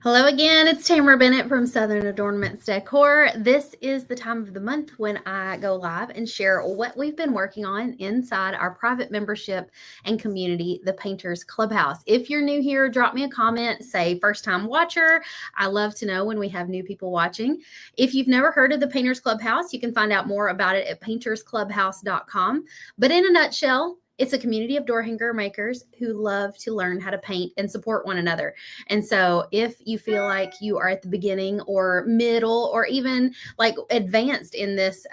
Hello again, it's Tamara Bennett from Southern Adornments Decor. This is the time of the month when I go live and share what we've been working on inside our private membership and community, the Painters Clubhouse. If you're new here, drop me a comment, say first time watcher. I love to know when we have new people watching. If you've never heard of the Painters Clubhouse, you can find out more about it at paintersclubhouse.com. But in a nutshell, it's a community of door hanger makers who love to learn how to paint and support one another. And so if you feel like you are at the beginning or middle or even like advanced in this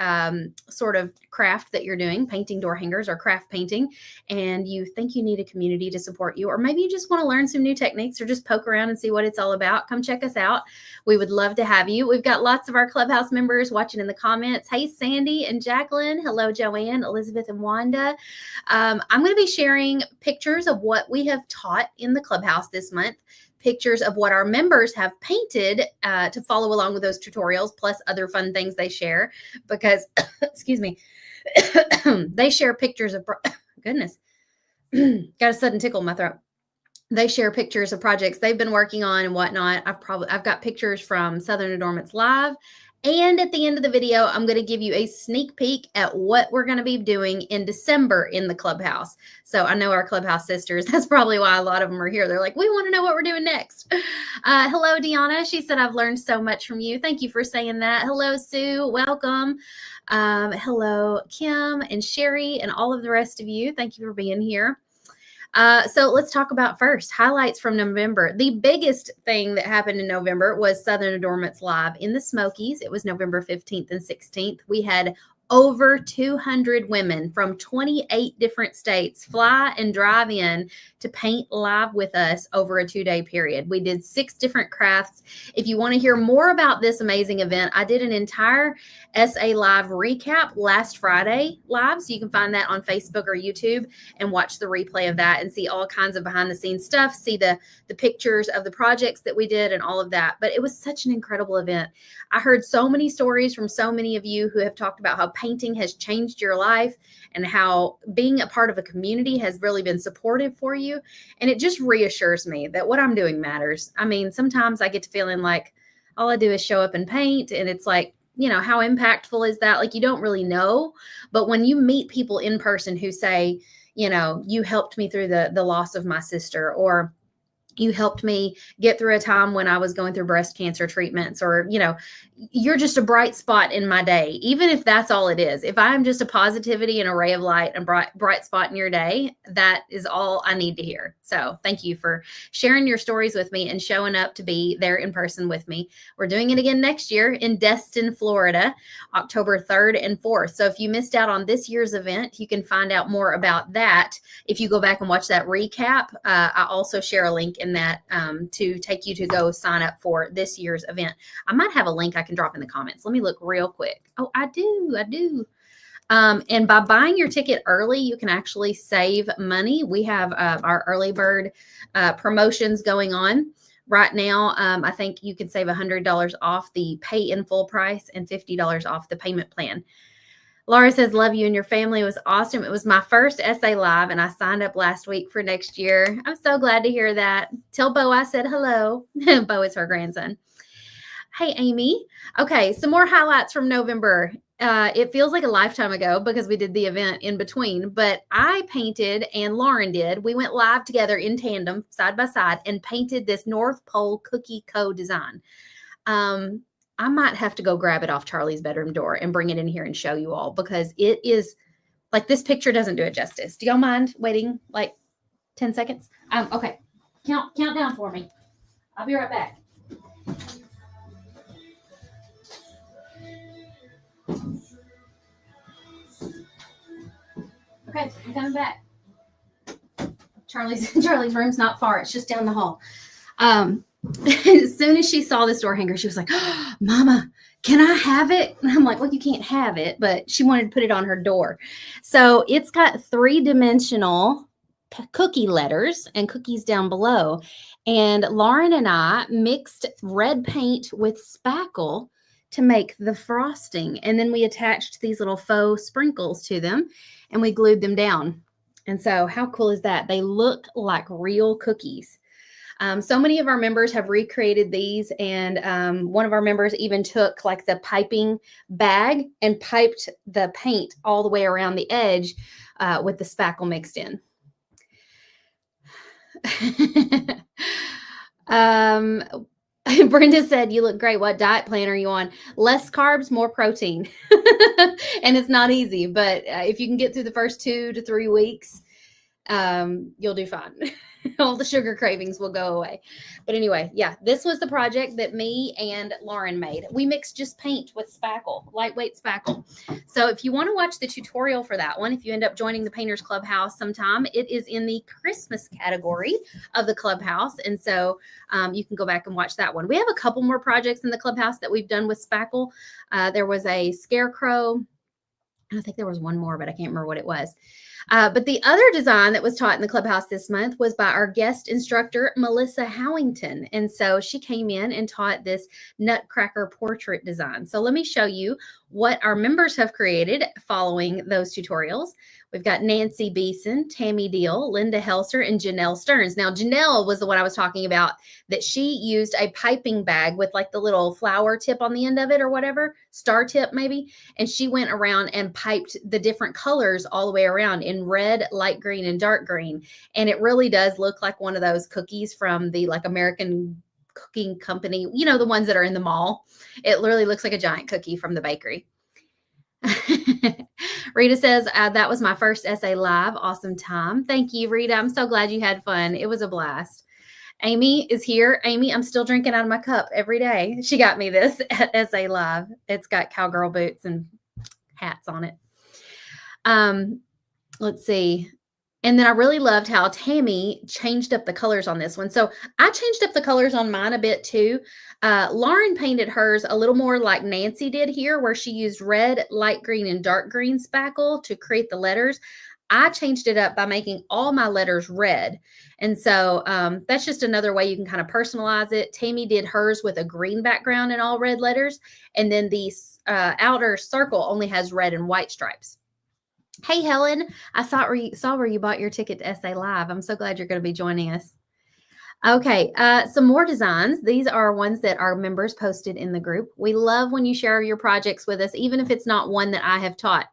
sort of craft that you're doing, painting door hangers or craft painting, and you think you need a community to support you, or maybe you just want to learn some new techniques or just poke around and see what it's all about, come check us out. We would love to have you. We've got lots of our Clubhouse members watching in the comments. Hey, Sandy and Jacqueline. Hello, Joanne, Elizabeth, and Wanda. I'm going to be sharing pictures of what we have taught in the Clubhouse this month, pictures of what our members have painted to follow along with those tutorials, plus other fun things they share because, excuse me, they share pictures of, goodness, got a sudden tickle in my throat. They share pictures of projects they've been working on and whatnot. I've got pictures from Southern Adornments Live. And at the end of the video, I'm going to give you a sneak peek at what we're going to be doing in December in the Clubhouse. So I know our Clubhouse sisters, that's probably why a lot of them are here. They're like, we want to know what we're doing next. Hello, Deanna. She said, I've learned so much from you. Thank you for saying that. Hello, Sue. Welcome. Hello, Kim and Sherry and all of the rest of you. Thank you for being here. So let's talk about first highlights from November. The biggest thing that happened in November was Southern Adornments Live in the Smokies. It was November 15th and 16th. We had over 200 women from 28 different states fly and drive in to paint live with us over a 2-day period. We did 6 different crafts. If you want to hear more about this amazing event, I did an entire SA Live recap last Friday live. So you can find that on Facebook or YouTube and watch the replay of that and see all kinds of behind the scenes stuff, see the pictures of the projects that we did and all of that. But it was such an incredible event. I heard so many stories from so many of you who have talked about how painting has changed your life and how being a part of a community has really been supportive for you. And it just reassures me that what I'm doing matters. I mean, sometimes I get to feeling like all I do is show up and paint, and it's like, you know, how impactful is that? Like, you don't really know. But when you meet people in person who say, you know, you helped me through the loss of my sister, or you helped me get through a time when I was going through breast cancer treatments, or, you know, you're just a bright spot in my day, even if that's all it is. If I'm just a positivity and a ray of light and bright spot in your day, that is all I need to hear. So thank you for sharing your stories with me and showing up to be there in person with me. We're doing it again next year in Destin, Florida, October 3rd and 4th. So if you missed out on this year's event, you can find out more about that if you go back and watch that recap. I also share a link in that to take you to go sign up for this year's event. I might have a link I can drop in the comments. Let me look real quick. Oh, I do. And by buying your ticket early, you can actually save money. We have our early bird promotions going on right now. I think you can save $100 off the pay in full price and $50 off the payment plan. Laura says, love you and your family. It was awesome. It was my first SA Live, and I signed up last week for next year. I'm so glad to hear that. Tell Bo I said hello. Bo is her grandson. Hey, Amy. Okay, some more highlights from November. It feels like a lifetime ago because we did the event in between, but I painted and Lauren did. We went live together in tandem, side by side, and painted this North Pole Cookie Co. design. I might have to go grab it off Charlie's bedroom door and bring it in here and show you all, because it is like, this picture doesn't do it justice. Do y'all mind waiting like 10 seconds? Okay. Count down for me. I'll be right back. Okay, I'm coming back. Charlie's room's not far. It's just down the hall. As soon as she saw this door hanger, she was like, oh, Mama, can I have it? And I'm like, well, you can't have it, but she wanted to put it on her door. So it's got 3-dimensional cookie letters and cookies down below. And Lauren and I mixed red paint with spackle to make the frosting. And then we attached these little faux sprinkles to them and we glued them down. And so how cool is that? They look like real cookies. So many of our members have recreated these, and one of our members even took like the piping bag and piped the paint all the way around the edge with the spackle mixed in. Brenda said, "You look great. What diet plan are you on?" Less carbs, more protein. And it's not easy, but if you can get through the first 2 to 3 weeks, you'll do fine. All the sugar cravings will go away. But anyway, yeah, this was the project that me and Lauren made. We mixed just paint with spackle, lightweight spackle. So if you want to watch the tutorial for that one, if you end up joining the Painters Clubhouse sometime, it is in the Christmas category of the Clubhouse. And so you can go back and watch that one. We have a couple more projects in the Clubhouse that we've done with spackle. There was a scarecrow. I think there was one more, but I can't remember what it was. But the other design that was taught in the Clubhouse this month was by our guest instructor, Melissa Howington. And so she came in and taught this nutcracker portrait design. So let me show you what our members have created following those tutorials. We've got Nancy Beeson, Tammy Deal, Linda Helser, and Janelle Stearns. Now, Janelle was the one I was talking about, that she used a piping bag with like the little flower tip on the end of it or whatever, star tip maybe. And she went around and piped the different colors all the way around in red, light green, and dark green. And it really does look like one of those cookies from the like American Cooking Company, you know, the ones that are in the mall. It literally looks like a giant cookie from the bakery. Rita says, that was my first essay live. Awesome time. Thank you, Rita. I'm so glad you had fun. It was a blast. Amy is here. Amy, I'm still drinking out of my cup every day. She got me this at essay live. It's got cowgirl boots and hats on it. Let's see. And then I really loved how Tammy changed up the colors on this one. So I changed up the colors on mine a bit too. Lauren painted hers a little more like Nancy did here, where she used red, light green, and dark green spackle to create the letters. I changed it up by making all my letters red. And so that's just another way you can kind of personalize it. Tammy did hers with a green background and all red letters. And then the outer circle only has red and white stripes. Hey, Helen, I saw where you bought your ticket to Essay Live. I'm so glad you're going to be joining us. Okay, some more designs. These are ones that our members posted in the group. We love when you share your projects with us, even if it's not one that I have taught.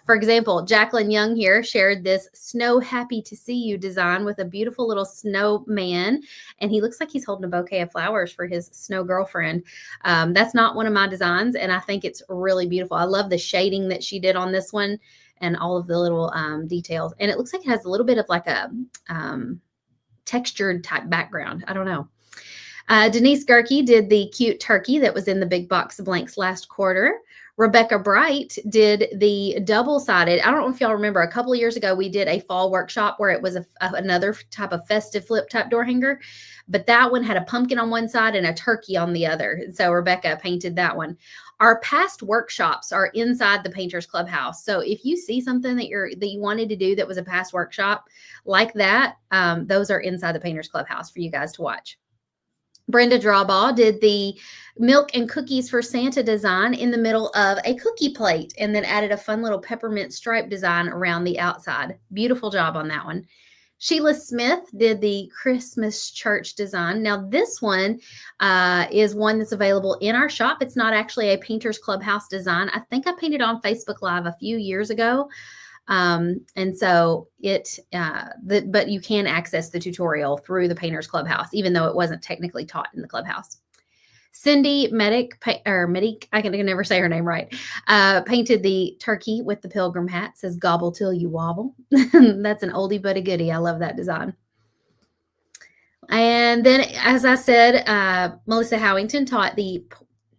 For example, Jacqueline Young here shared this Snow Happy to See You design with a beautiful little snowman, and he looks like he's holding a bouquet of flowers for his snow girlfriend. That's not one of my designs, and I think it's really beautiful. I love the shading that she did on this one and all of the little details. And it looks like it has a little bit of like a textured type background. I don't know. Denise Gerke did the cute turkey that was in the big box of blanks last quarter. Rebecca Bright did the double-sided. I don't know if y'all remember, a couple of years ago, we did a fall workshop where it was another type of festive flip type door hanger, but that one had a pumpkin on one side and a turkey on the other. So Rebecca painted that one. Our past workshops are inside the Painters Clubhouse. So if you see something that you wanted to do that was a past workshop like that, those are inside the Painters Clubhouse for you guys to watch. Brenda Drawbaugh did the milk and cookies for Santa design in the middle of a cookie plate and then added a fun little peppermint stripe design around the outside. Beautiful job on that one. Sheila Smith did the Christmas church design. Now this one is one that's available in our shop. It's not actually a Painters Clubhouse design. I think I painted on Facebook Live a few years ago. And so but you can access the tutorial through the Painters Clubhouse, even though it wasn't technically taught in the Clubhouse. Cindy Medic, I can never say her name right, painted the turkey with the pilgrim hat. It says gobble till you wobble. That's an oldie but a goodie. I love that design. And then, as I said, Melissa Howington taught the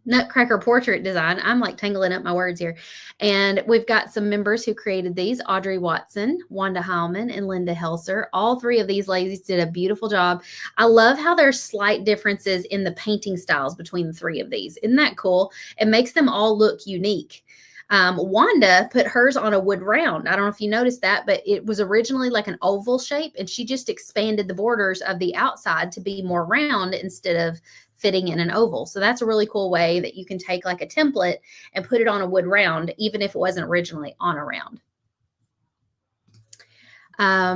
Nutcracker portrait design. I'm like tangling up my words here. And we've got some members who created these: Audrey Watson, Wanda Heilman, and Linda Helser. All three of these ladies did a beautiful job. I love how there's slight differences in the painting styles between the three of these. Isn't that cool? It makes them all look unique. Wanda put hers on a wood round. I don't know if you noticed that, but it was originally like an oval shape, and she just expanded the borders of the outside to be more round instead of fitting in an oval. So that's a really cool way that you can take like a template and put it on a wood round, even if it wasn't originally on a round.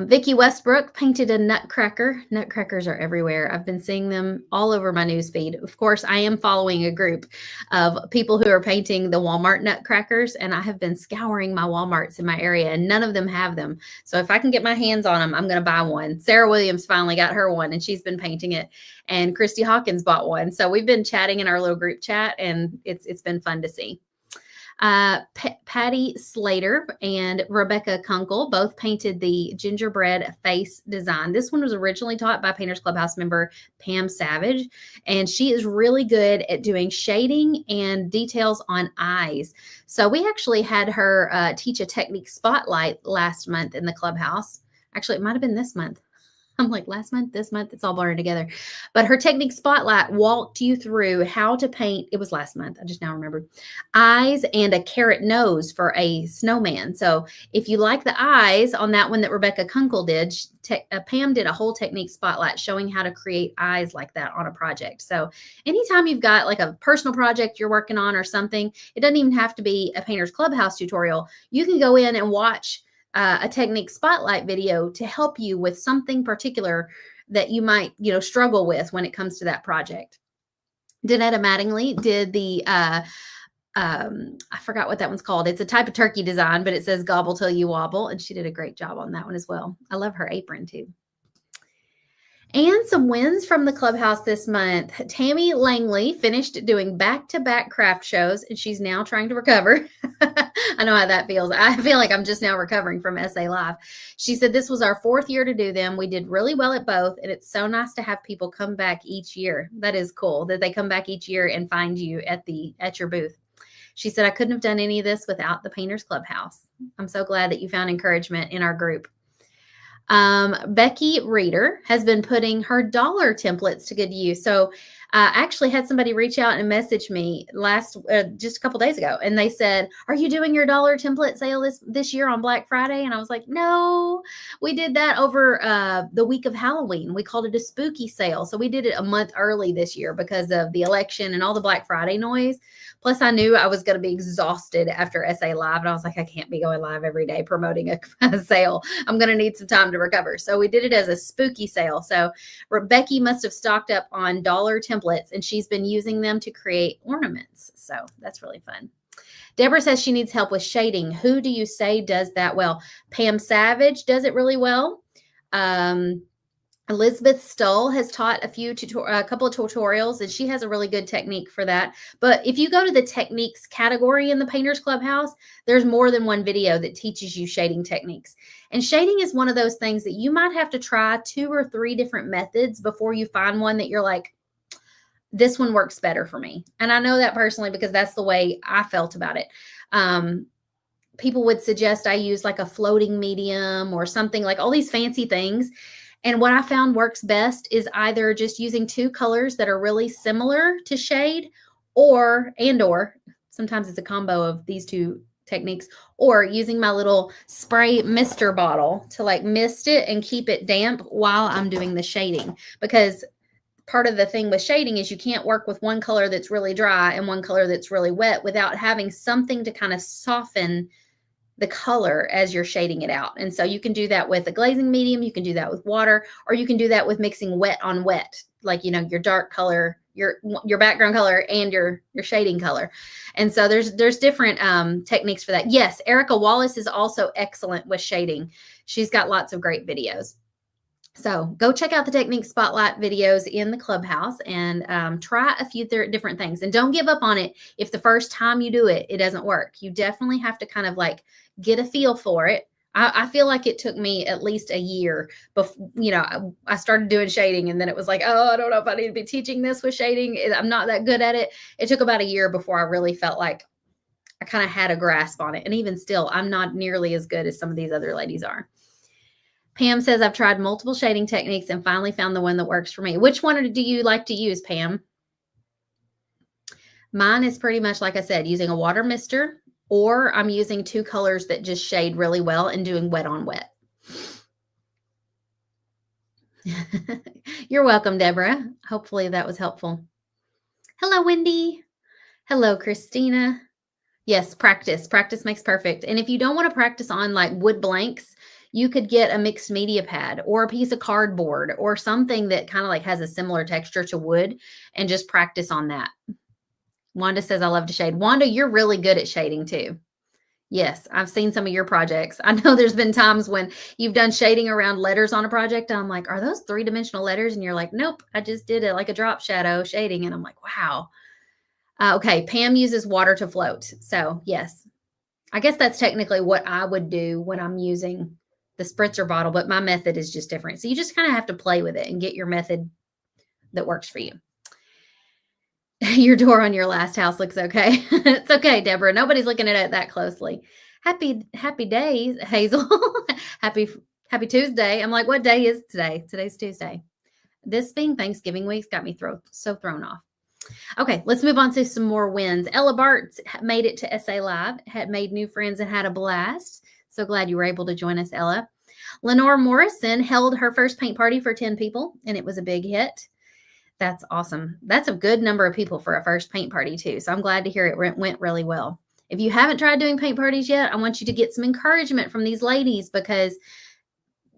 Vicki Westbrook painted a nutcracker. Nutcrackers are everywhere. I've been seeing them all over my newsfeed. Of course, I am following a group of people who are painting the Walmart nutcrackers, and I have been scouring my Walmarts in my area, and none of them have them. So if I can get my hands on them, I'm going to buy one. Sarah Williams finally got her one, and she's been painting it. And Christy Hawkins bought one. So we've been chatting in our little group chat, and it's been fun to see. Patty Slater and Rebecca Kunkel both painted the gingerbread face design. This one was originally taught by Painters Clubhouse member Pam Savage, and she is really good at doing shading and details on eyes. So we actually had her teach a technique spotlight last month in the Clubhouse. Actually, it might have been this month. I'm like, last month, this month, it's all blurring together. But her technique spotlight walked you through how to paint. It was last month. I just now remembered. Eyes and a carrot nose for a snowman. So if you like the eyes on that one that Rebecca Kunkel did, Pam did a whole technique spotlight showing how to create eyes like that on a project. So anytime you've got like a personal project you're working on or something, it doesn't even have to be a Painters Clubhouse tutorial. You can go in and watch a technique spotlight video to help you with something particular that you might, struggle with when it comes to that project. Danetta Mattingly did the, I forgot what that one's called. It's a type of turkey design, but it says gobble till you wobble. And she did a great job on that one as well. I love her apron too. And some wins from the Clubhouse this month. Tammy Langley finished doing back-to-back craft shows, and she's now trying to recover. I know how that feels. I feel like I'm just now recovering from SA Live. She said this was our 4th year to do them. We did really well at both, and it's so nice to have people come back each year. That is cool that they come back each year and find you at your booth. She said, I couldn't have done any of this without the Painters Clubhouse. I'm so glad that you found encouragement in our group. Becky Reeder has been putting her dollar templates to good use. So I actually had somebody reach out and message me just a couple days ago, and they said, are you doing your dollar template sale this year on Black Friday? And I was like, no, we did that over the week of Halloween. We called it a spooky sale. So we did it a month early this year because of the election and all the Black Friday noise. Plus, I knew I was going to be exhausted after SA Live, and I was like, I can't be going live every day promoting a sale. I'm going to need some time to recover. So we did it as a spooky sale. So Becky must have stocked up on dollar templates, and she's been using them to create ornaments. So that's really fun. Deborah says she needs help with shading. Who do you say does that well? Pam Savage does it really well. Elizabeth Stoll has taught a couple of tutorials, and she has a really good technique for that. But if you go to the techniques category in the Painters Clubhouse, there's more than one video that teaches you shading techniques. And shading is one of those things that you might have to try 2 or 3 different methods before you find one that you're like, this one works better for me. And I know that personally because that's the way I felt about it. People would suggest I use like a floating medium or something, like all these fancy things. And what I found works best is either just using 2 colors that are really similar to shade, or sometimes it's a combo of these 2 techniques, or using my little spray mister bottle to like mist it and keep it damp while I'm doing the shading. Because part of the thing with shading is you can't work with one color that's really dry and one color that's really wet without having something to kind of soften the color as you're shading it out. And so you can do that with a glazing medium, you can do that with water, or you can do that with mixing wet on wet, like, your dark color, your background color and your shading color. And so there's different techniques for that. Yes, Erica Wallace is also excellent with shading. She's got lots of great videos. So go check out the Technique Spotlight videos in the Clubhouse and try a few different things. And don't give up on it if the first time you do it, it doesn't work. You definitely have to kind of like get a feel for it. I feel like it took me at least a year before, I started doing shading, and then it was like, oh, I don't know if I need to be teaching this with shading. I'm not that good at it. It took about a year before I really felt like I kind of had a grasp on it. And even still, I'm not nearly as good as some of these other ladies are. Pam says, I've tried multiple shading techniques and finally found the one that works for me. Which one do you like to use, Pam? Mine is pretty much, like I said, using a water mister, or I'm using 2 colors that just shade really well and doing wet on wet. You're welcome, Deborah. Hopefully that was helpful. Hello, Wendy. Hello, Christina. Yes, practice. Practice makes perfect. And if you don't want to practice on like wood blanks, you could get a mixed media pad or a piece of cardboard or something that kind of like has a similar texture to wood and just practice on that. Wanda says, I love to shade. Wanda, you're really good at shading too. Yes, I've seen some of your projects. I know there's been times when you've done shading around letters on a project. And I'm like, are those 3-dimensional letters? And you're like, nope, I just did it like a drop shadow shading. And I'm like, wow. Okay, Pam uses water to float. So yes, I guess that's technically what I would do when I'm using the spritzer bottle, but my method is just different. So you just kind of have to play with it and get your method that works for you. Your door on your last house looks okay. It's okay, Deborah. Nobody's looking at it that closely. Happy days, Hazel. happy Tuesday. I'm like, what day is today? Today's Tuesday. This being Thanksgiving week's got me so thrown off. Okay, let's move on to some more wins. Ella Bartz made it to SA Live, had made new friends and had a blast. So glad you were able to join us, Ella. Lenore Morrison held her first paint party for 10 people, and it was a big hit. That's awesome. That's a good number of people for a first paint party too. So I'm glad to hear it went really well. If you haven't tried doing paint parties yet, I want you to get some encouragement from these ladies because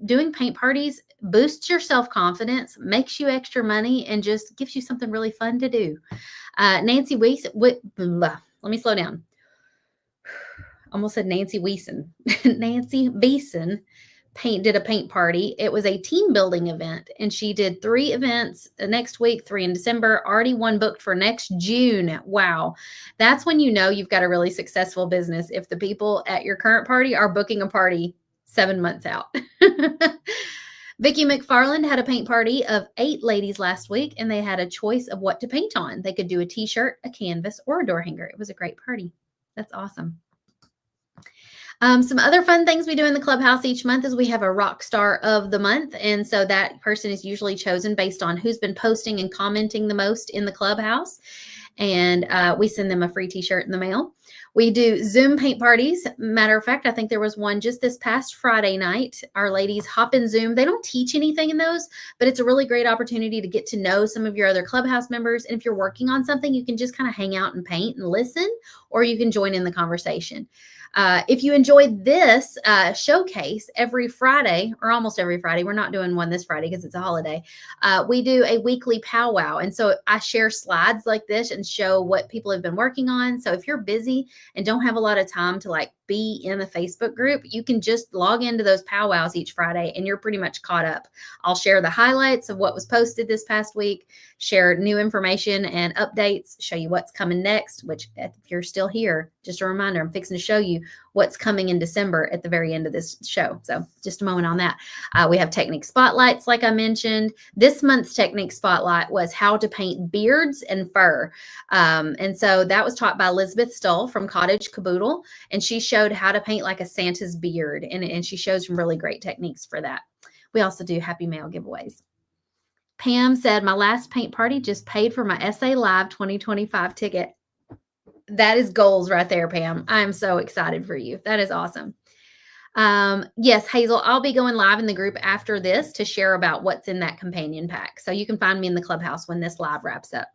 doing paint parties boosts your self-confidence, makes you extra money, and just gives you something really fun to do. Nancy Weiss, let me slow down. Almost said Nancy Weason. Nancy Beeson did a paint party. It was a team building event, and she did 3 events next week, 3 in December, already 1 booked for next June. Wow. That's when you know you've got a really successful business if the people at your current party are booking a party 7 months out. Vicki McFarland had a paint party of 8 ladies last week, and they had a choice of what to paint on. They could do a t-shirt, a canvas, or a door hanger. It was a great party. That's awesome. Some other fun things we do in the Clubhouse each month is we have a rock star of the month. And so that person is usually chosen based on who's been posting and commenting the most in the Clubhouse. And we send them a free t-shirt in the mail. We do Zoom paint parties. Matter of fact, I think there was one just this past Friday night. Our ladies hop in Zoom. They don't teach anything in those, but it's a really great opportunity to get to know some of your other Clubhouse members. And if you're working on something, you can just kind of hang out and paint and listen, or you can join in the conversation. If you enjoyed this showcase every Friday, or almost every Friday, we're not doing one this Friday because it's a holiday, we do a weekly powwow. And so I share slides like this and show what people have been working on. So if you're busy and don't have a lot of time to like be in the Facebook group, you can just log into those powwows each Friday and you're pretty much caught up. I'll share the highlights of what was posted this past week, share new information and updates, show you what's coming next, which if you're still here, just a reminder, I'm fixing to show you what's coming in December at the very end of this show. So just a moment on that. We have technique spotlights, like I mentioned. This month's technique spotlight was how to paint beards and fur. And so that was taught by Elizabeth Stoll from Cottage Caboodle. And she showed how to paint like a Santa's beard. And she shows some really great techniques for that. We also do Happy Mail giveaways. Pam said, my last paint party just paid for my SA Live 2025 ticket. That is goals right there, Pam. I'm so excited for you. That is awesome. Yes, Hazel, I'll be going live in the group after this to share about what's in that companion pack. So you can find me in the Clubhouse when this live wraps up.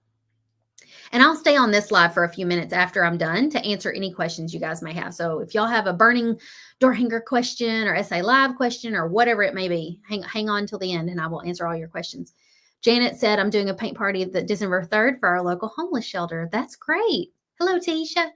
And I'll stay on this live for a few minutes after I'm done to answer any questions you guys may have. So if y'all have a burning door hanger question or SA Live question or whatever it may be, hang on till the end and I will answer all your questions. Janet said, I'm doing a paint party the December 3rd for our local homeless shelter. That's great. Hello, Tisha.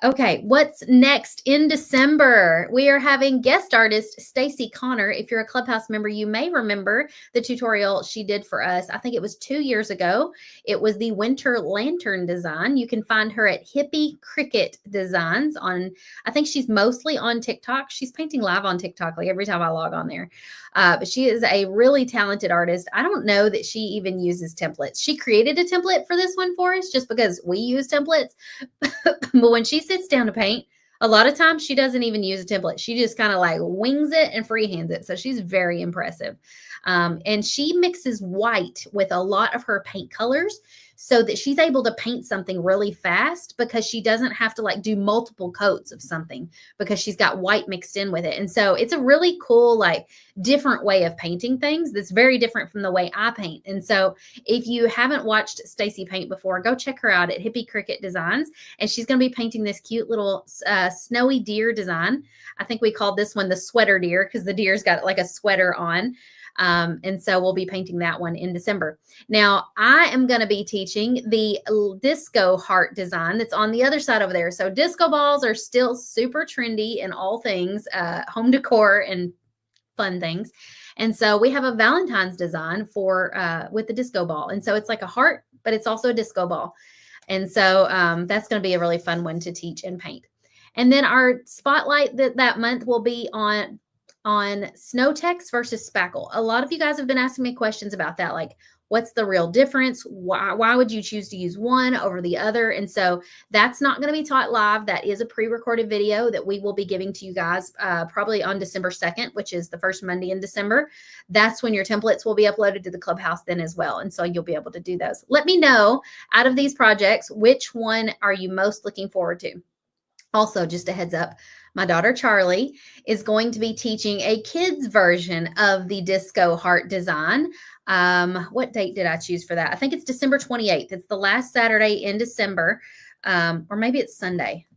Okay, what's next in December? We are having guest artist Stacy Connor. If you're a Clubhouse member, you may remember the tutorial she did for us. I think it was 2 years ago. It was the winter lantern design. You can find her at Hippie Cricket Designs on, I think she's mostly on TikTok. She's painting live on TikTok like every time I log on there. But she is a really talented artist. I don't know that she even uses templates. She created a template for this one for us just because we use templates. But when she sits down to paint, a lot of times she doesn't even use a template. She just kind of like wings it and freehands it. So she's very impressive. And she mixes white with a lot of her paint colors so that she's able to paint something really fast because she doesn't have to like do multiple coats of something because she's got white mixed in with it. And so it's a really cool, like different way of painting things that's very different from the way I paint. And so if you haven't watched Stacy paint before, go check her out at Hippie Cricket Designs. And she's going to be painting this cute little snowy deer design. I think we called this one the sweater deer because the deer's got like a sweater on. And so we'll be painting that one in December. Now, I am going to be teaching the disco heart design that's on the other side over there. So disco balls are still super trendy in all things, home decor and fun things. And so we have a Valentine's design for with the disco ball. And so it's like a heart, but it's also a disco ball. And so that's going to be a really fun one to teach and paint. And then our spotlight that month will be on snow text versus spackle. A lot of you guys have been asking me questions about that, like what's the real difference? Why would you choose to use one over the other? And so that's not going to be taught live. That is a pre-recorded video that we will be giving to you guys probably on December 2nd, which is the first Monday in December. That's when your templates will be uploaded to the Clubhouse then as well. And so you'll be able to do those. Let me know out of these projects, which one are you most looking forward to? Also, just a heads up, my daughter Charlie is going to be teaching a kids version of the disco heart design. What date did I choose for that? I think it's December 28th. It's the last Saturday in December, or maybe it's Sunday.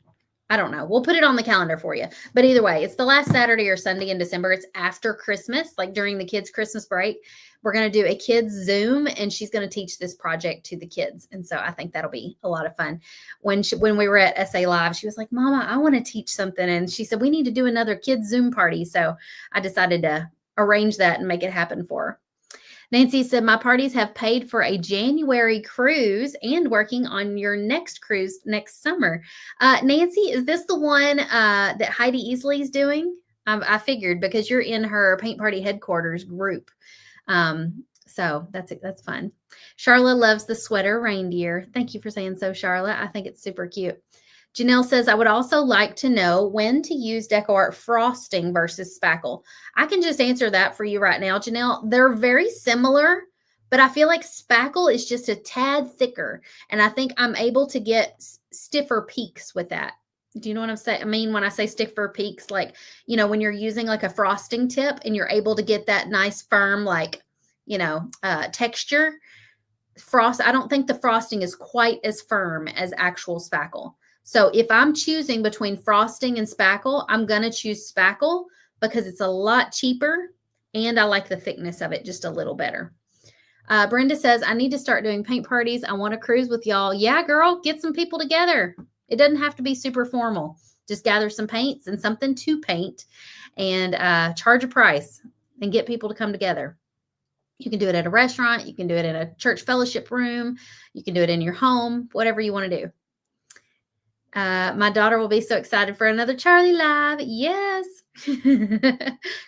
I don't know. We'll put it on the calendar for you. But either way, it's the last Saturday or Sunday in December. It's after Christmas, like during the kids' Christmas break. We're going to do a kids Zoom, and she's going to teach this project to the kids. And so I think that'll be a lot of fun. When we were at SA Live, she was like, Mama, I want to teach something. And she said, we need to do another kids Zoom party. So I decided to arrange that and make it happen for her. Nancy said, my parties have paid for a January cruise and working on your next cruise next summer. Nancy, is this the one that Heidi Easley's doing? I figured because you're in her Paint Party headquarters group. So that's fun. Charla loves the sweater reindeer. Thank you for saying so, Charla. I think it's super cute. Janelle says, I would also like to know when to use DecoArt frosting versus spackle. I can just answer that for you right now, Janelle. They're very similar, but I feel like spackle is just a tad thicker. And I think I'm able to get stiffer peaks with that. Do you know what I'm saying? I mean, when I say stiffer peaks, like, you know, when you're using like a frosting tip and you're able to get that nice firm, like, you know, texture. I don't think the frosting is quite as firm as actual spackle. So if I'm choosing between frosting and spackle, I'm going to choose spackle because it's a lot cheaper and I like the thickness of it just a little better. Brenda says, I need to start doing paint parties. I want to cruise with y'all. Yeah, girl, get some people together. It doesn't have to be super formal. Just gather some paints and something to paint and charge a price and get people to come together. You can do it at a restaurant. You can do it in a church fellowship room. You can do it in your home, whatever you want to do. My daughter will be so excited for another Charlie Live. Yes.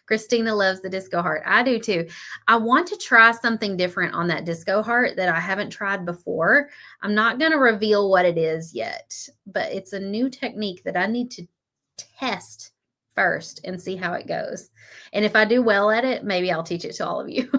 Christina loves the disco heart. I do too. I want to try something different on that disco heart that I haven't tried before. I'm not going to reveal what it is yet, but it's a new technique that I need to test first and see how it goes. And if I do well at it, maybe I'll teach it to all of you.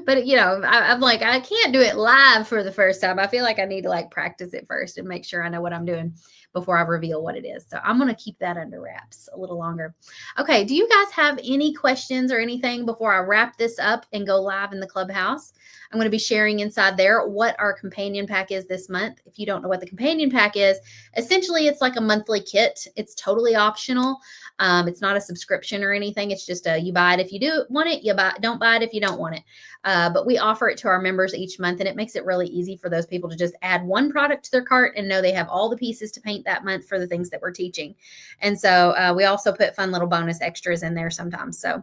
But, you know, I'm like, I can't do it live for the first time. I feel like I need to like practice it first and make sure I know what I'm doing before I reveal what it is. So I'm going to keep that under wraps a little longer. Okay. Do you guys have any questions or anything before I wrap this up and go live in the Clubhouse? I'm going to be sharing inside there what our companion pack is this month. If you don't know what the companion pack is, essentially it's like a monthly kit. It's totally optional. It's not a subscription or anything. It's just you buy it if you do want it, don't buy it if you don't want it. But we offer it to our members each month, and it makes it really easy for those people to just add one product to their cart and know they have all the pieces to paint that month for the things that we're teaching. And so we also put fun little bonus extras in there sometimes. So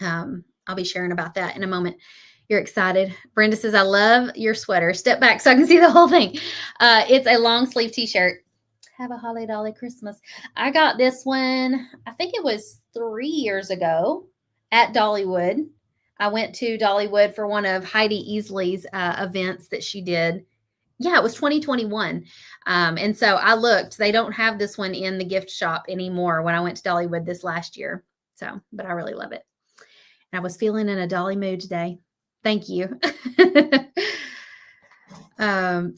I'll be sharing about that in a moment. You're excited. Brenda says, I love your sweater. Step back so I can see the whole thing. It's a long sleeve t-shirt. Have a holly dolly Christmas. I got this one, I think it was 3 years ago at Dollywood. I went to Dollywood for one of Heidi Easley's events that she did. Yeah, it was 2021. And so I looked. They don't have this one in the gift shop anymore when I went to Dollywood this last year. So, but I really love it. I was feeling in a Dolly mood today. Thank you.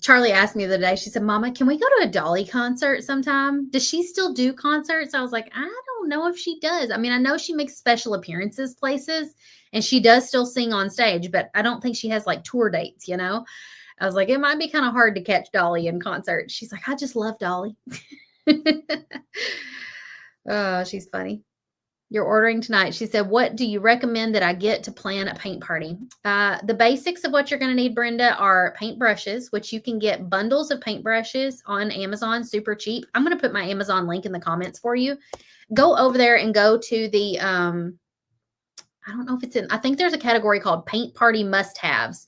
Charlie asked me the other day, she said, Mama, can we go to a Dolly concert sometime? Does she still do concerts? I was like, I don't know if she does. I mean, I know she makes special appearances places and she does still sing on stage, but I don't think she has like tour dates, you know? I was like, it might be kind of hard to catch Dolly in concert. She's like, I just love Dolly. Oh, she's funny. You're ordering tonight. She said, what do you recommend that I get to plan a paint party? The basics of what you're going to need, Brenda, are paint brushes, which you can get bundles of paint brushes on Amazon, super cheap. I'm going to put my Amazon link in the comments for you. Go over there and go to the, I don't know if it's in, I think there's a category called paint party must-haves.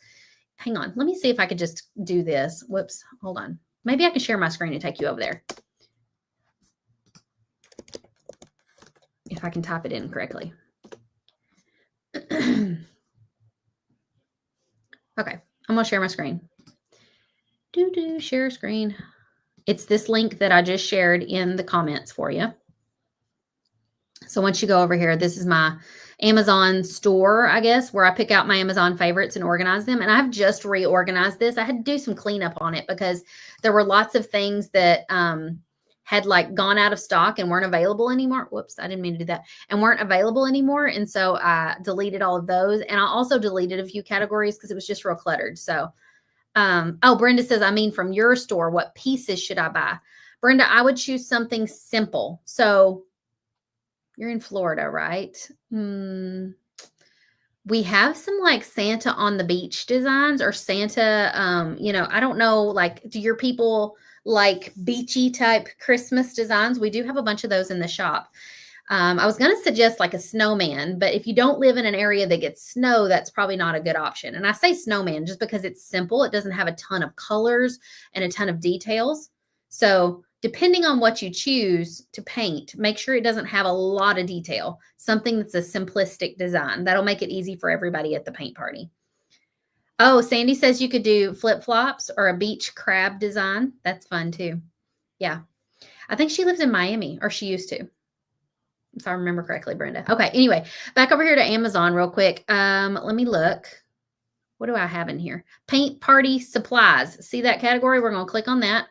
Hang on. Let me see if I could just do this. Whoops. Hold on. Maybe I can share my screen and take you over there. If I can type it in correctly. Okay, I'm going to share my screen. Share screen. It's this link that I just shared in the comments for you. So once you go over here, this is my Amazon store, I guess, where I pick out my Amazon favorites and organize them. And I've just reorganized this. I had to do some cleanup on it because there were lots of things that had like gone out of stock and weren't available anymore. Whoops, I didn't mean to do that. And weren't available anymore. And so I deleted all of those. And I also deleted a few categories because it was just real cluttered. So, oh, Brenda says, I mean, from your store, what pieces should I buy? Brenda, I would choose something simple. So you're in Florida, right? We have some like Santa on the beach designs or Santa, you know, I don't know, like, do your people like beachy type Christmas designs? We do have a bunch of those in the shop. I was going to suggest like a snowman, but if you don't live in an area that gets snow, that's probably not a good option. And I say snowman just because it's simple. It doesn't have a ton of colors and a ton of details. So depending on what you choose to paint, make sure it doesn't have a lot of detail, something that's a simplistic design. That'll make it easy for everybody at the paint party. Oh, Sandy says you could do flip-flops or a beach crab design. That's fun too. Yeah. I think she lives in Miami, or she used to, if I remember correctly, Brenda. Okay. Anyway, back over here to Amazon real quick. Let me look. What do I have in here? Paint party supplies. See that category? We're going to click on that.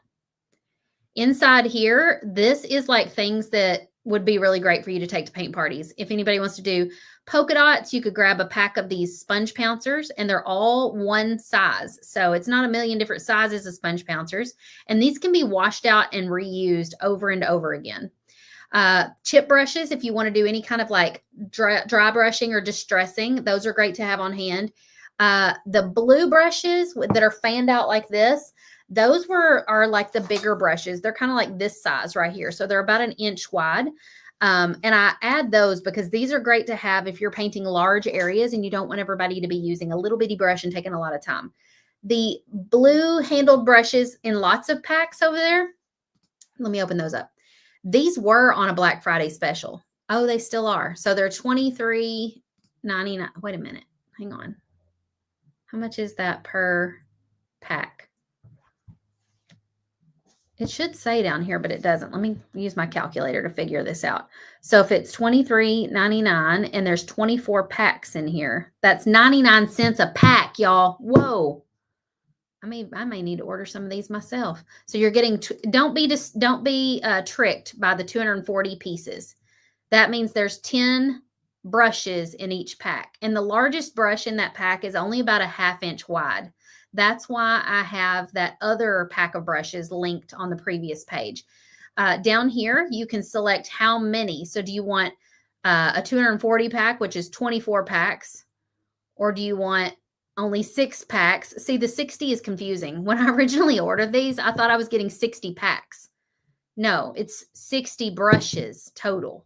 Inside here, this is like things that would be really great for you to take to paint parties. If anybody wants to do polka dots, you could grab a pack of these sponge pouncers and they're all one size. So it's not a million different sizes of sponge pouncers. And these can be washed out and reused over and over again. Chip brushes, if you want to do any kind of like dry brushing or distressing, those are great to have on hand. The blue brushes that are fanned out like this, those are like the bigger brushes. They're kind of like this size right here. So they're about 1 inch wide. And I add those because these are great to have if you're painting large areas and you don't want everybody to be using a little bitty brush and taking a lot of time. The blue handled brushes in lots of packs over there. Let me open those up. These were on a Black Friday special. Oh, they still are. So they're $23.99. Wait a minute. Hang on. How much is that per pack? It should say down here, but it doesn't. Let me use my calculator to figure this out. So if it's $23.99 and there's 24 packs in here, that's 99 cents a pack, y'all. Whoa. I may need to order some of these myself. So you're getting, don't be tricked by the 240 pieces. That means there's 10 brushes in each pack. And the largest brush in that pack is only about 1/2 inch wide. That's why I have that other pack of brushes linked on the previous page. Down here, you can select how many. So do you want a 240 pack, which is 24 packs? Or do you want only 6 packs? See, the 60 is confusing. When I originally ordered these, I thought I was getting 60 packs. No, it's 60 brushes total.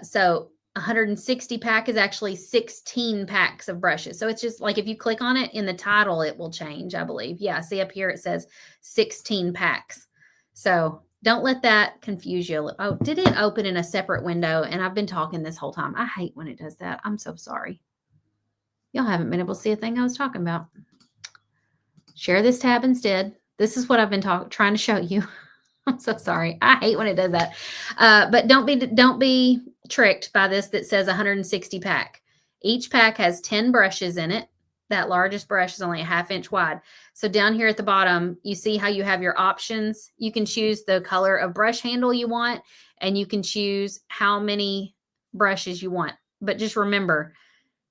So 160 pack is actually 16 packs of brushes. So it's just like if you click on it in the title, it will change, I believe. Yeah, see up here it says 16 packs. So don't let that confuse you. Oh, did it open in a separate window? And I've been talking this whole time. I hate when it does that. I'm so sorry. Y'all haven't been able to see a thing I was talking about. Share this tab instead. This is what I've been trying to show you. I'm so sorry. I hate when it does that. But don't be tricked by this that says 160 pack. Each pack has 10 brushes in it. That largest brush is only a 1/2 inch wide. So down here at the bottom, you see how you have your options. You can choose the color of brush handle you want, and you can choose how many brushes you want. But just remember,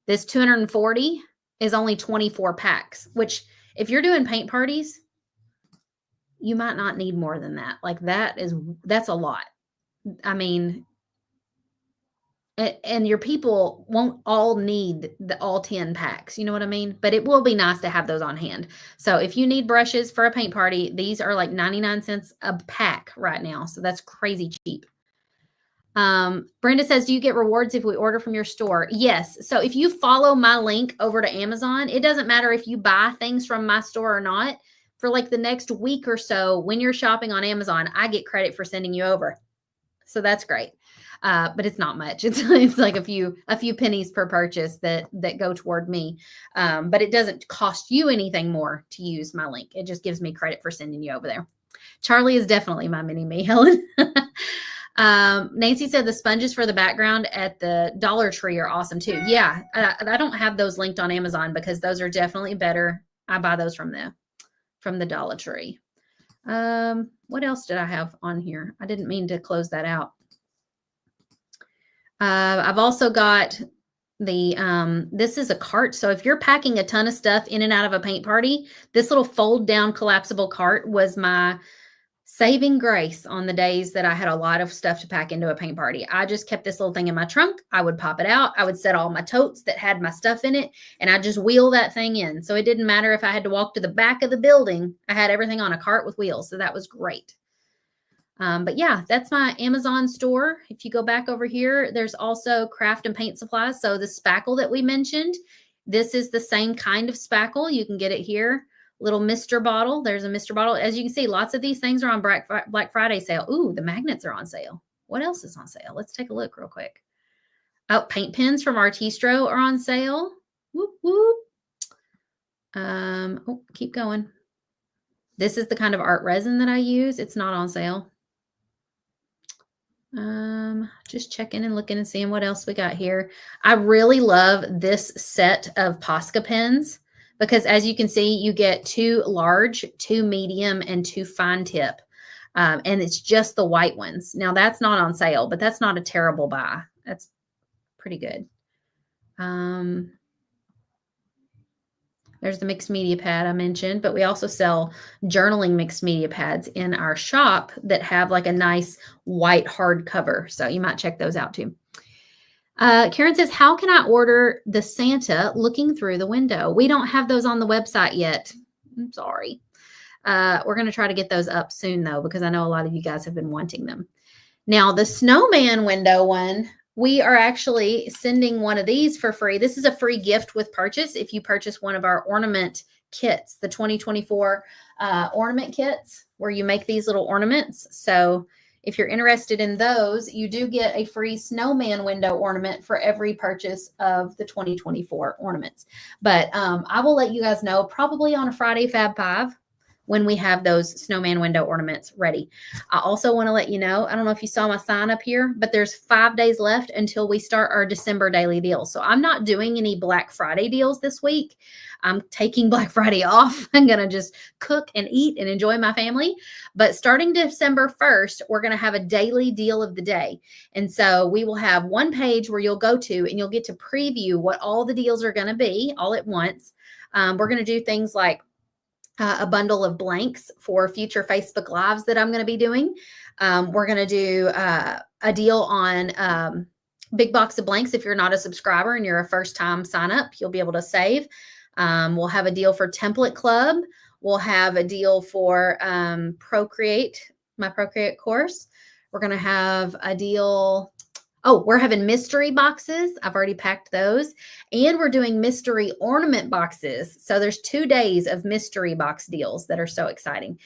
this 240 is only 24 packs, which if you're doing paint parties, you might not need more than that. Like that's a lot. I mean, and your people won't all need all 10 packs. You know what I mean? But it will be nice to have those on hand. So if you need brushes for a paint party, these are like 99 cents a pack right now. So that's crazy cheap. Brenda says, do you get rewards if we order from your store? Yes. So if you follow my link over to Amazon, it doesn't matter if you buy things from my store or not. For like the next week or so, when you're shopping on Amazon, I get credit for sending you over. So that's great. But it's not much. It's like a few pennies per purchase that go toward me. But it doesn't cost you anything more to use my link. It just gives me credit for sending you over there. Charlie is definitely my mini me, Helen. Nancy said the sponges for the background at the Dollar Tree are awesome too. Yeah, I don't have those linked on Amazon because those are definitely better. I buy those from the Dollar Tree. What else did I have on here? I didn't mean to close that out. I've also got this is a cart. So if you're packing a ton of stuff in and out of a paint party, this little fold down collapsible cart was my saving grace on the days that I had a lot of stuff to pack into a paint party. I just kept this little thing in my trunk. I would pop it out. I would set all my totes that had my stuff in it, and I just wheel that thing in. So it didn't matter if I had to walk to the back of the building. I had everything on a cart with wheels. So that was great. But yeah, that's my Amazon store. If you go back over here, there's also craft and paint supplies. So the spackle that we mentioned, this is the same kind of spackle. You can get it here. Little Mr. bottle. There's a Mr. bottle. As you can see, lots of these things are on Black Friday sale. Ooh, the magnets are on sale. What else is on sale? Let's take a look real quick. Oh, paint pens from Artistro are on sale. Whoop, whoop. Oh, keep going. This is the kind of art resin that I use. It's not on sale. Just checking and looking and seeing what else we got here. I really love this set of Posca pens because as you can see, you get 2 large, 2 medium, and 2 fine tip. And it's just the white ones. Now that's not on sale, but that's not a terrible buy. That's pretty good. There's the mixed media pad I mentioned, but we also sell journaling mixed media pads in our shop that have like a nice white hard cover. So you might check those out too. Karen says, how can I order the Santa looking through the window? We don't have those on the website yet. I'm sorry. We're going to try to get those up soon though, because I know a lot of you guys have been wanting them. Now the snowman window one, we are actually sending one of these for free. This is a free gift with purchase if you purchase one of our ornament kits, the 2024 ornament kits, where you make these little ornaments. So if you're interested in those, you do get a free snowman window ornament for every purchase of the 2024 ornaments. But I will let you guys know probably on a Friday Fab 5 when we have those snowman window ornaments ready. I also want to let you know, I don't know if you saw my sign up here, but there's 5 days left until we start our December daily deals. So I'm not doing any Black Friday deals this week. I'm taking Black Friday off. I'm going to just cook and eat and enjoy my family. But starting December 1st, we're going to have a daily deal of the day. And so we will have one page where you'll go to and you'll get to preview what all the deals are going to be all at once. We're going to do things like a bundle of blanks for future Facebook Lives that I'm going to be doing. We're going to do a deal on big box of blanks. If you're not a subscriber and you're a first time sign up, you'll be able to save. We'll have a deal for Template Club. We'll have a deal for Procreate, my Procreate course. We're going to have a deal. Oh, we're having mystery boxes. I've already packed those. And we're doing mystery ornament boxes. So there's 2 days of mystery box deals that are so exciting.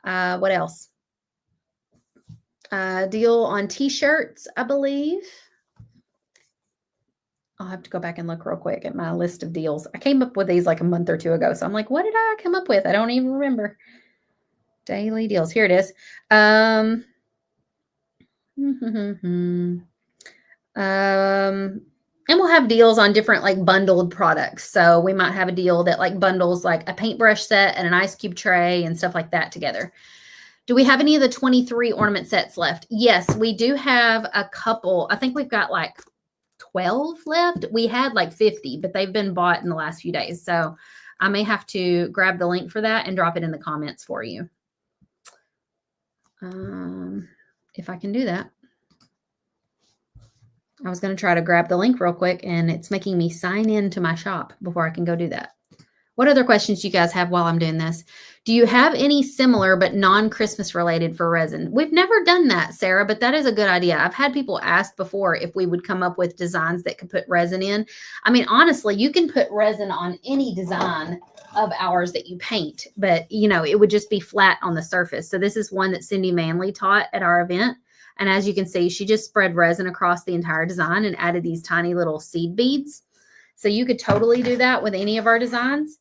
What else? Deal on t-shirts, I believe. I'll have to go back and look real quick at my list of deals. I came up with these like a month or 2 ago. So I'm like, what did I come up with? I don't even remember. Daily deals. Here it is. And we'll have deals on different like bundled products. So we might have a deal that like bundles like a paintbrush set and an ice cube tray and stuff like that together. Do we have any of the 23 ornament sets left? Yes, we do have a couple. I think we've got like 12 left. We had like 50, but they've been bought in the last few days. So I may have to grab the link for that and drop it in the comments for you. If I can do that. I was going to try to grab the link real quick, and it's making me sign in to my shop before I can go do that. What other questions do you guys have while I'm doing this? Do you have any similar but non-Christmas related for resin? We've never done that, Sarah, but that is a good idea. I've had people ask before if we would come up with designs that could put resin in. I mean, honestly, you can put resin on any design of ours that you paint, but you know, it would just be flat on the surface. So this is one that Cindy Manley taught at our event. And as you can see, she just spread resin across the entire design and added these tiny little seed beads. So you could totally do that with any of our designs.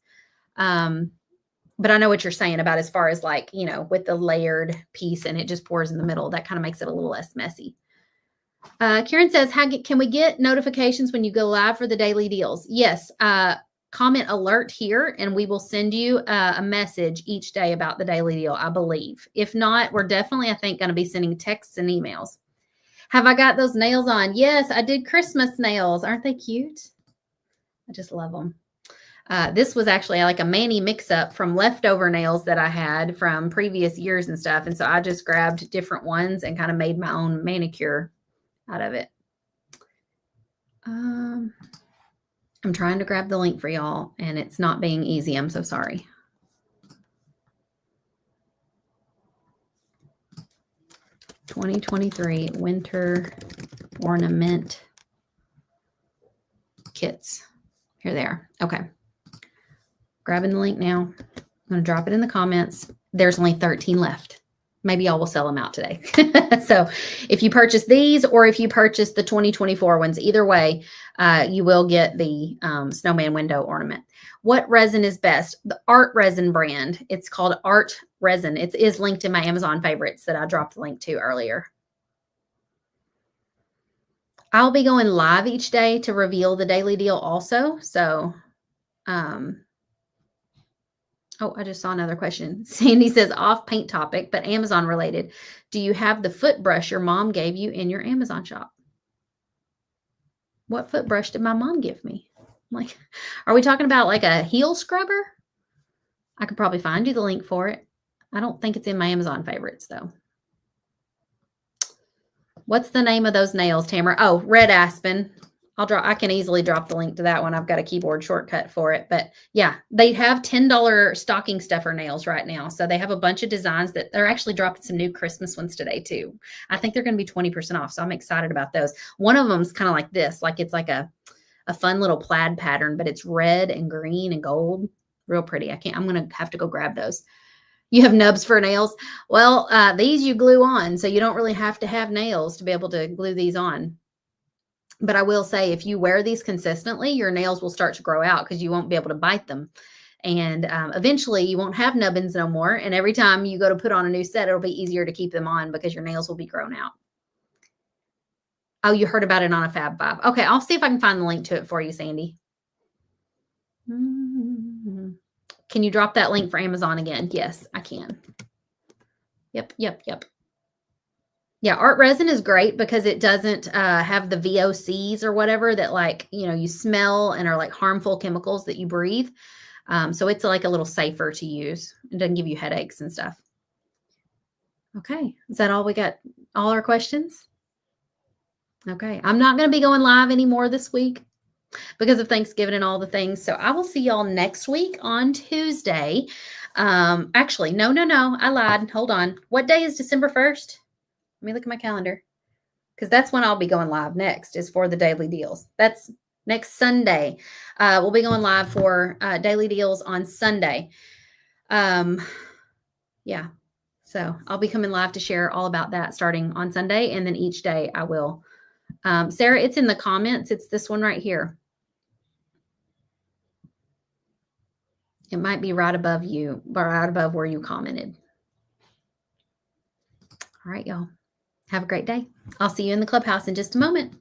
But I know what you're saying about as far as like, you know, with the layered piece and it just pours in the middle, that kind of makes it a little less messy. Karen says, can we get notifications when you go live for the daily deals? Yes. Comment alert here and we will send you a message each day about the daily deal, I believe. If not, we're definitely, I think, going to be sending texts and emails. Have I got those nails on? Yes, I did Christmas nails. Aren't they cute? I just love them. This was actually like a mani mix-up from leftover nails that I had from previous years and stuff. And so I just grabbed different ones and kind of made my own manicure out of it. I'm trying to grab the link for y'all, and it's not being easy. I'm so sorry. $2023 winter ornament kits. Here they are. Okay. Grabbing the link now. I'm going to drop it in the comments. There's only 13 left. Maybe y'all will sell them out today. So if you purchase these or if you purchase the 2024 ones, either way, you will get the snowman window ornament. What resin is best? The Art Resin brand. It's called Art Resin. It is linked in my Amazon favorites that I dropped the link to earlier. I'll be going live each day to reveal the daily deal also. So, oh, I just saw another question. Sandy says, off paint topic, but Amazon related. Do you have the foot brush your mom gave you in your Amazon shop? What foot brush did my mom give me? Like, are we talking about like a heel scrubber? I could probably find you the link for it. I don't think it's in my Amazon favorites though. What's the name of those nails, Tamara? Oh, Red Aspen. I can easily drop the link to that one. I've got a keyboard shortcut for it. But yeah, they have $10 stocking stuffer nails right now. So they have a bunch of designs that they're actually dropping some new Christmas ones today too. I think they're going to be 20% off. So I'm excited about those. One of them is kind of like this, like it's like a fun little plaid pattern, but it's red and green and gold. Real pretty. I'm going to have to go grab those. You have nubs for nails. Well, these you glue on. So you don't really have to have nails to be able to glue these on. But I will say, if you wear these consistently, your nails will start to grow out because you won't be able to bite them. And eventually you won't have nubbins no more. And every time you go to put on a new set, it'll be easier to keep them on because your nails will be grown out. Oh, you heard about it on a Fab 5. Okay, I'll see if I can find the link to it for you, Sandy. Can you drop that link for Amazon again? Yes, I can. Yep. Yeah, Art Resin is great because it doesn't have the VOCs or whatever that like, you know, you smell and are like harmful chemicals that you breathe. So it's like a little safer to use. It doesn't give you headaches and stuff. Okay, is that all we got? All our questions? Okay, I'm not going to be going live anymore this week because of Thanksgiving and all the things. So I will see y'all next week on Tuesday. Actually, no, I lied. Hold on. What day is December 1st? Let me look at my calendar because that's when I'll be going live next is for the daily deals. That's next Sunday. We'll be going live for daily deals on Sunday. Yeah. So I'll be coming live to share all about that starting on Sunday. And then each day I will. Sarah, it's in the comments. It's this one right here. It might be right above you, or right above where you commented. All right, y'all. Have a great day. I'll see you in the Clubhouse in just a moment.